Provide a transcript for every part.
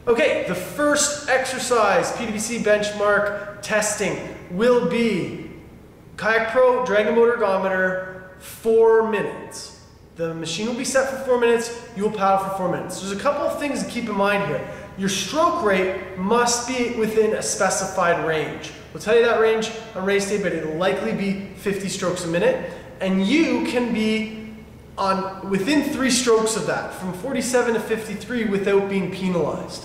Okay, the first exercise, PWC benchmark testing, will be Kayak Pro Dragon Motor Ergometer, 4 minutes. The machine will be set for 4 minutes, you will paddle for 4 minutes. There's a couple of things to keep in mind here. Your stroke rate must be within a specified range. We'll tell you that range on race day, but it'll likely be 50 strokes a minute. And you can be within 3 strokes of that, from 47 to 53 without being penalized.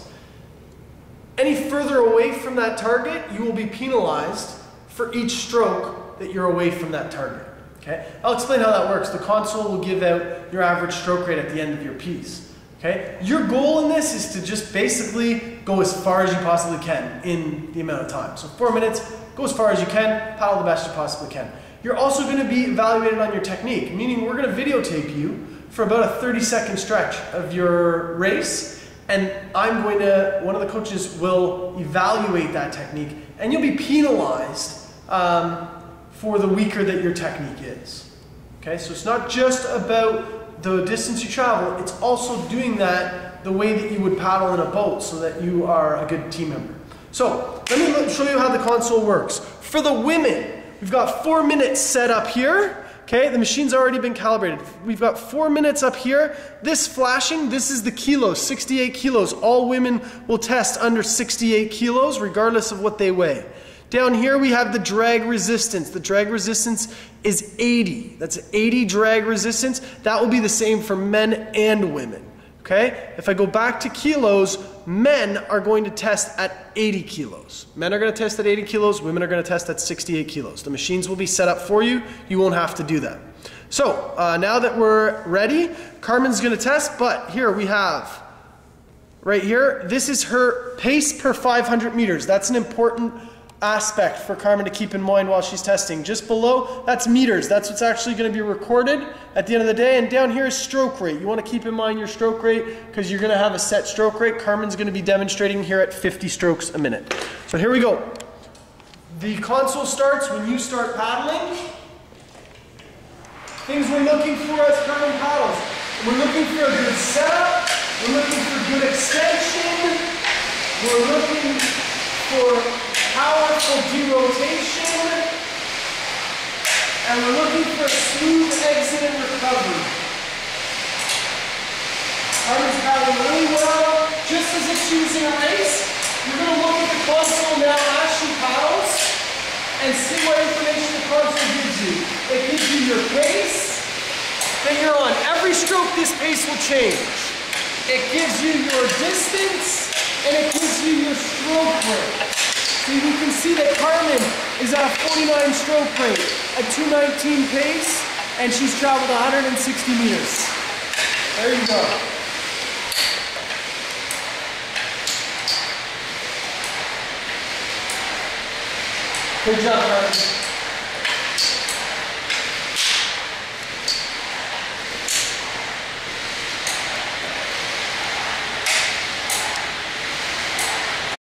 Any further away from that target, you will be penalized for each stroke that you're away from that target. Okay? I'll explain how that works. The console will give out your average stroke rate at the end of your piece. Okay? Your goal in this is to just basically go as far as you possibly can in the amount of time. So 4 minutes, go as far as you can, paddle the best you possibly can. You're also going to be evaluated on your technique, meaning we're going to videotape you for about a 30-second stretch of your race, and one of the coaches will evaluate that technique, and you'll be penalized for the weaker that your technique is. Okay, so it's not just about the distance you travel, it's also doing that the way that you would paddle in a boat so that you are a good team member. So let me show you how the console works. For the women, we've got 4 minutes set up here. Okay, the machine's already been calibrated. We've got 4 minutes up here. This flashing, this is the kilos, 68 kilos. All women will test under 68 kilos regardless of what they weigh. Down here we have the drag resistance. The drag resistance is 80. That's 80 drag resistance. That will be the same for men and women. Okay? If I go back to kilos, men are going to test at 80 kilos. Men are going to test at 80 kilos, women are going to test at 68 kilos. The machines will be set up for you. You won't have to do that. So now that we're ready, Carmen's going to test, but here we have, right here, this is her pace per 500 meters. That's an important aspect for Carmen to keep in mind while she's testing. Just below, that's meters. That's what's actually going to be recorded at the end of the day. And down here is stroke rate. You want to keep in mind your stroke rate because you're going to have a set stroke rate. Carmen's going to be demonstrating here at 50 strokes a minute. So here we go. The console starts when you start paddling. Things we're looking for as Carmen paddles. We're looking for a good setup. We're looking for good extension. We're looking for powerful derotation, and we're looking for smooth exit and recovery. Carmen's paddling really well, just as if she was in a race. You're going to look at the console now as she paddles and see what information the console gives you. It gives you your pace that you're on. Every stroke, this pace will change. It gives you your distance, and it gives you your stroke rate. So you can see that Carmen is at a 49 stroke rate, a 219 pace, and she's traveled 160 meters. There you go. Good job, Carmen.